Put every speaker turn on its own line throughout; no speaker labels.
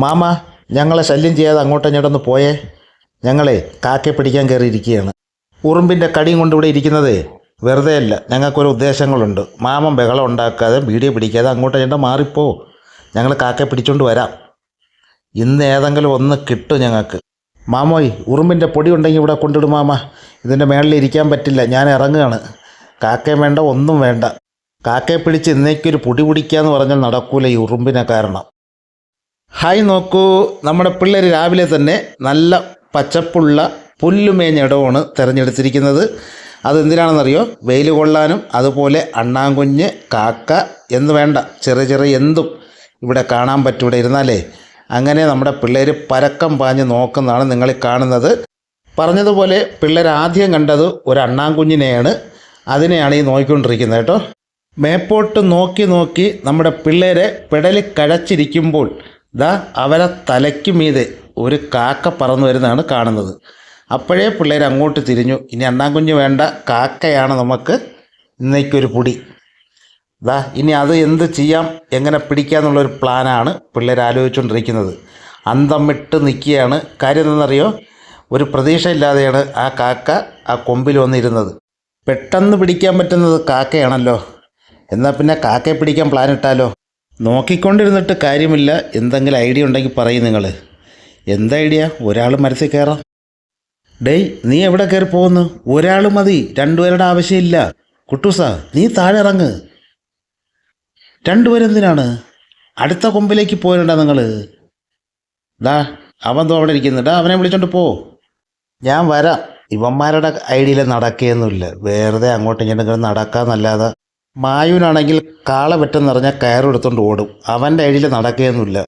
Mama, ഞങ്ങളെ ശല്യം ചെയ്യാതെ അങ്ങോട്ടും ഇങ്ങോട്ടൊന്ന് പോയേ. ഞങ്ങളെ കാക്കയെ പിടിക്കാൻ കയറിയിരിക്കുകയാണ്. ഉറുമ്പിൻ്റെ കടിയും കൊണ്ട് ഇവിടെ ഇരിക്കുന്നതേ വെറുതെ അല്ല, ഞങ്ങൾക്കൊരു ഉദ്ദേശങ്ങളുണ്ട്. മാമൻ ബഹളം ഉണ്ടാക്കാതെ വീഡിയോ പിടിക്കാതെ അങ്ങോട്ടും ഇങ്ങോട്ടും മാറിപ്പോ. ഞങ്ങൾ കാക്കയെ പിടിച്ചുകൊണ്ട് വരാം. ഇന്ന് ഏതെങ്കിലും ഒന്ന് കിട്ടും ഞങ്ങൾക്ക്. മാമോയ്, ഉറുമ്പിൻ്റെ പൊടി ഉണ്ടെങ്കിൽ ഇവിടെ കൊണ്ടിടും മാമ. ഇതിൻ്റെ മേളിൽ ഇരിക്കാൻ പറ്റില്ല, ഞാൻ ഇറങ്ങുകയാണ്. കാക്കയും വേണ്ട, ഒന്നും വേണ്ട. കാക്കയെ പിടിച്ച് ഇന്നേക്കൊരു പൊടി പിടിക്കാന്ന് പറഞ്ഞാൽ നടക്കൂല ഈ ഉറുമ്പിനെ കാരണം. ഹായ്, നോക്കൂ, നമ്മുടെ പിള്ളേർ രാവിലെ തന്നെ നല്ല പച്ചപ്പുള്ള പുല്ലുമേഞ്ഞ ഇടമാണ് തിരഞ്ഞെടുത്തിരിക്കുന്നത്. അതെന്തിനാണെന്നറിയോ? വെയിൽ കൊള്ളാനും അതുപോലെ അണ്ണാങ്കുഞ്ഞ്, കാക്ക എന്ന് വേണ്ട, ചെറിയ ചെറിയ എന്തും ഇവിടെ കാണാൻ പറ്റും. ഇവിടെ ഇരുന്നാലേ അങ്ങനെ നമ്മുടെ പിള്ളേർ പരക്കം പാഞ്ഞ് നോക്കുന്നതാണ് നിങ്ങളീ കാണുന്നത്. പറഞ്ഞതുപോലെ പിള്ളേർ ആദ്യം കണ്ടത് ഒരു അണ്ണാങ്കുഞ്ഞിനെയാണ്. അതിനെയാണ് ഈ നോക്കിക്കൊണ്ടിരിക്കുന്നത് കേട്ടോ. മേപ്പോട്ട് നോക്കി നോക്കി നമ്മുടെ പിള്ളേരെ പെടലി കഴച്ചിരിക്കുമ്പോൾ ദാ അവരെ തലയ്ക്ക് മീതെ ഒരു കാക്ക പറന്നു വരുന്നതാണ് കാണുന്നത്. അപ്പോഴേ പിള്ളേർ അങ്ങോട്ട് തിരിഞ്ഞു. ഇനി അണ്ണാങ്കുഞ്ഞ് വേണ്ട, കാക്കയാണ് നമുക്ക് ഇന്നേക്കൊരു പൊടി. ദാ ഇനി അത് എന്ത് ചെയ്യാം, എങ്ങനെ പിടിക്കാമെന്നുള്ളൊരു പ്ലാനാണ് പിള്ളേർ ആലോചിച്ചുകൊണ്ടിരിക്കുന്നത്. അന്തം വിട്ട് നിൽക്കുകയാണ്. കാര്യം എന്തെന്നറിയോ? ഒരു പ്രതീക്ഷയില്ലാതെയാണ് ആ കാക്ക ആ കൊമ്പിൽ വന്നിരുന്നത്. പെട്ടെന്ന് പിടിക്കാൻ പറ്റുന്നത് കാക്കയാണല്ലോ. എന്നാൽ പിന്നെ കാക്കയെ പിടിക്കാൻ പ്ലാൻ ഇട്ടാലോ? നോക്കിക്കൊണ്ടിരുന്നിട്ട് കാര്യമില്ല, എന്തെങ്കിലും ഐഡിയ ഉണ്ടെങ്കിൽ പറയും നിങ്ങൾ. എന്താ ഐഡിയ? ഒരാൾ മനസ്സിൽ കയറാം. ഡേയ്, നീ എവിടെ കയറി പോകുന്നു? ഒരാൾ മതി, രണ്ടുപേരുടെ ആവശ്യമില്ല. കുട്ടൂസാ, നീ താഴെ ഇറങ്ങ്. രണ്ടുപേരെന്തിനാണ്? അടുത്ത കൊമ്പിലേക്ക് പോയിട്ടാ നിങ്ങൾ. ഡാ, അവൻ തോ അവിടെ ഇരിക്കുന്നുണ്ടാ, അവനെ വിളിച്ചോണ്ട് പോ. ഞാൻ വരാം. ഇവന്മാരുടെ ഐഡിയയിൽ നടക്കുകയൊന്നുമില്ല, വെറുതെ അങ്ങോട്ടും ഇങ്ങോട്ടും നടക്കാന്നല്ലാതെ. മായുവിനാണെങ്കിൽ കാള പറ്റെന്ന് പറഞ്ഞാൽ കയറെടുത്തോണ്ട് ഓടും. അവൻ്റെ ഐഡിയയിൽ നടക്കുകയൊന്നുമില്ല.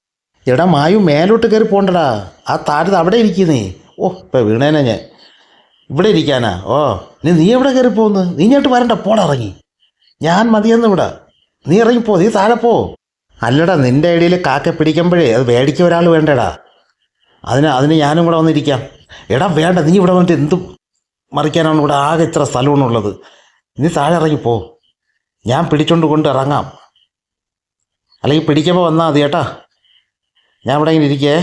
എടാ മായു, മേലോട്ട് കയറി പോണ്ടടാ. ആ താഴത്ത് അവിടെ ഇരിക്കുന്നേ. ഓ, ഇപ്പം വീണേനെ ഞാൻ. ഇവിടെ ഇരിക്കാനാ? ഓ, നീ എവിടെ കയറി പോകുന്നു? നീ ഇങ്ങോട്ട് വരണ്ട, പോടിറങ്ങി. ഞാൻ മതിയെന്ന് ഇവിടെ. നീ ഇറങ്ങിപ്പോ, നീ താഴെ പോ. അല്ലടാ, നിൻ്റെ ഐഡിയയിൽ കാക്ക പിടിക്കുമ്പോഴേ അത് മേടിക്കാൻ ഒരാൾ വേണ്ടടാ. അതിന് ഞാനും കൂടെ വന്നിരിക്കാം. എടാ വേണ്ട, നീ ഇവിടെ വന്നിട്ട് എന്തും മറിക്കാനാണ്? ഇവിടെ ആകെ ഇത്ര സ്ഥലമാണുള്ളത്. നീ താഴെ ഇറങ്ങിപ്പോ, ഞാൻ പിടിച്ചോണ്ട് കൊണ്ട് ഇറങ്ങാം. അല്ലെങ്കിൽ പിടിക്കുമ്പോൾ വന്നാൽ മതി കേട്ടാ. ഞാൻ ഇവിടെ ഇങ്ങനെ ഇരിക്കേ.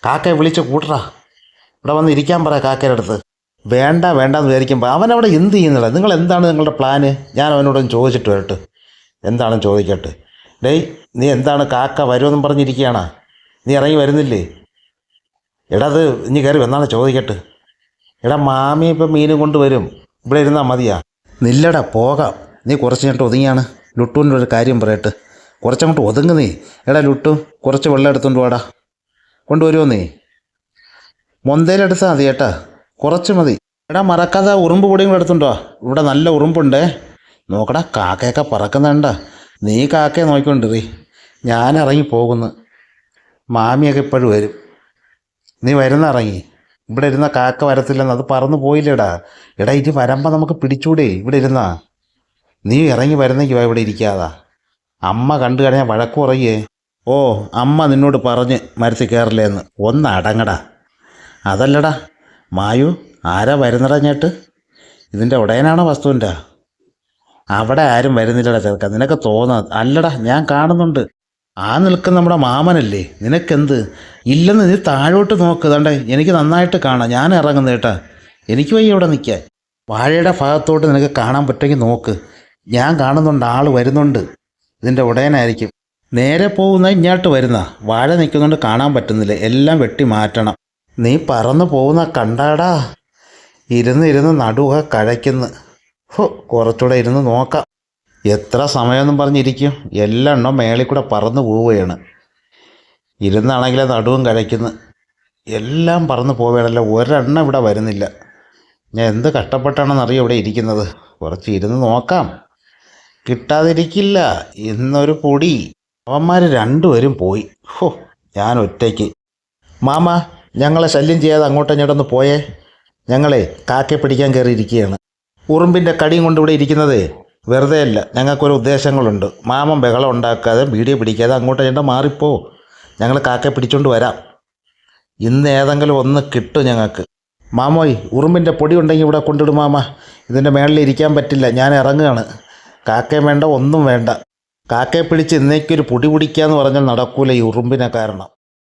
കാക്കയെ വിളിച്ച് കൂട്ടറാ, ഇവിടെ വന്ന് ഇരിക്കാൻ പറ കാക്കയുടെ അടുത്ത്. വേണ്ട വേണ്ടെന്ന് വിചാരിക്കുമ്പോൾ അവനവിടെ എന്ത് ചെയ്യുന്നില്ല. നിങ്ങൾ എന്താണ് നിങ്ങളുടെ പ്ലാന്? ഞാൻ അവനോടൊന്ന് ചോദിച്ചിട്ട് വരട്ടെ, എന്താണെന്ന് ചോദിക്കട്ടെ. ഡേയ്, നീ എന്താണ് കാക്ക വരുമെന്നും പറഞ്ഞിരിക്കുകയാണോ? നീ ഇറങ്ങി വരുന്നില്ലേ? എടാ, അത് ഇനി കയറി വന്നാണ് ചോദിക്കട്ടെ. എടാ, മാമി ഇപ്പം മീനും കൊണ്ട് വരും, ഇവിടെ ഇരുന്നാൽ മതിയാ? നില്ലടാ, പോകാം. നീ കുറച്ച് കഴിഞ്ഞിട്ട് ഒതുങ്ങിയാണ്. ലുട്ടൂൻ്റെ ഒരു കാര്യം പറയട്ടെ, കുറച്ചങ്ങോട്ട് ഒതുങ്ങ് നീ. എടാ ലുട്ടു, കുറച്ച് വെള്ളം എടുത്തുകൊണ്ട് വാടാ. കൊണ്ടുവരുമോ നീ? മൊന്തയിലെടുത്താൽ മതി കേട്ടാ, കുറച്ച് മതി. എടാ, മറക്കാതെ ഉറുമ്പ് പൊടിയും കൂടെ എടുത്തുണ്ടോ? ഇവിടെ നല്ല ഉറുമ്പുണ്ടേ. നോക്കടാ, കാക്കയൊക്കെ പറക്കുന്നുണ്ട. നീ കാക്കയെ നോക്കിക്കൊണ്ടിരി, ഞാൻ ഇറങ്ങി പോകുന്നു. മാമിയൊക്കെ ഇപ്പോഴും വരും. നീ വരുന്ന ഇറങ്ങി. ഇവിടെ ഇരുന്ന കാക്ക വരത്തില്ലെന്ന് അത് പറന്നു പോയില്ലേടാ. എടാ, ഇനി വരുമ്പോൾ നമുക്ക് പിടിച്ചൂടെ ഇവിടെ ഇരുന്നാ? നീ ഇറങ്ങി വരുന്നെങ്കിൽ ഇവിടെ ഇരിക്കാതാ. അമ്മ കണ്ടു കഴിഞ്ഞാൽ വഴക്ക് പറയേ. ഓ, അമ്മ നിന്നോട് പറഞ്ഞ് മരത്തിൽ കയറില്ലേന്ന്. ഒന്ന് അടങ്ങടാ. അതല്ലടാ മായു, ആരാ വരുന്നടാ ഞേട്ട്? ഇതിൻ്റെ ഉടയനാണോ വസ്തുവിൻ്റെ? അവിടെ ആരും വരുന്നില്ലടാ ചെറുക്ക, നിനക്ക് തോന്നാ. അല്ലടാ, ഞാൻ കാണുന്നുണ്ട്. ആ നിൽക്കുന്ന നമ്മുടെ മാമനല്ലേ. നിനക്കെന്ത്? ഇല്ലെന്ന് നീ താഴോട്ട് നോക്ക്. തണ്ടേ, എനിക്ക് നന്നായിട്ട് കാണാം. ഞാൻ ഇറങ്ങുന്നത് കേട്ടാ, എനിക്ക് വയ്യ ഇവിടെ നിൽക്കാൻ. വാഴയുടെ ഭാഗത്തോട്ട് നിനക്ക് കാണാൻ പറ്റുമെങ്കിൽ നോക്ക്. ഞാൻ കാണുന്നുണ്ട്, ആൾ വരുന്നുണ്ട്. ഇതിൻ്റെ ഉടയനായിരിക്കും. നേരെ പോകുന്ന ഇങ്ങോട്ട് വരുന്ന. വാഴ നിൽക്കുന്നുണ്ട്, കാണാൻ പറ്റുന്നില്ല. എല്ലാം വെട്ടി മാറ്റണം. നീ പറന്നു പോകുന്ന കണ്ടാടാ. ഇരുന്ന് നടുവൊക്കെ കഴയ്ക്കുന്നു. കുറച്ചുകൂടെ ഇരുന്ന് നോക്കാം. എത്ര സമയമെന്നും പറഞ്ഞിരിക്കും. എല്ലാം മേളിൽ കൂടെ പറന്നു പോവുകയാണ്. ഇരുന്നാണെങ്കിലേ നടുവും കഴയ്ക്കുന്നു. എല്ലാം പറന്നു പോവുകയാണല്ലോ. ഒരെണ്ണം ഇവിടെ വരുന്നില്ല. ഞാൻ എന്ത് കഷ്ടപ്പെട്ടാണെന്നറിയോ ഇവിടെ ഇരിക്കുന്നത്. കുറച്ച് ഇരുന്ന് നോക്കാം. കിട്ടാതിരിക്കില്ല. ഇന്നൊരു പൊടി. അവന്മാർ രണ്ടുപേരും പോയി. ഞാൻ ഒറ്റയ്ക്ക്. മാമ, ഞങ്ങളെ ശല്യം ചെയ്യാതെ അങ്ങോട്ടും ഇങ്ങോട്ടൊന്ന് പോയേ. ഞങ്ങളെ കാക്കയെ പിടിക്കാൻ കയറിയിരിക്കുകയാണ്. ഉറുമ്പിൻ്റെ കടിയും കൊണ്ട് ഇവിടെ ഇരിക്കുന്നതേ വെറുതെ അല്ല, ഞങ്ങൾക്കൊരു ഉദ്ദേശങ്ങളുണ്ട്. മാമൻ ബഹളം ഉണ്ടാക്കാതെ വീഡിയോ പിടിക്കാതെ അങ്ങോട്ടും ഇങ്ങോട്ടും മാറിപ്പോ. ഞങ്ങൾ കാക്കയെ പിടിച്ചുകൊണ്ട് വരാം. ഇന്ന് ഏതെങ്കിലും ഒന്ന് കിട്ടും ഞങ്ങൾക്ക്. മാമോയ്, ഉറുമ്പിൻ്റെ പൊടി ഉണ്ടെങ്കിൽ ഇവിടെ കൊണ്ടിടും മാമ. ഇതിൻ്റെ മേളിൽ ഇരിക്കാൻ പറ്റില്ല, ഞാൻ ഇറങ്ങുകയാണ്. കാക്കയും വേണ്ട, ഒന്നും വേണ്ട. കാക്കയെ പിടിച്ച് ഇന്നേക്കൊരു പൊടി പിടിക്കാന്ന് പറഞ്ഞാൽ നടക്കൂല ഈ ഉറുമ്പിനെ കാരണം.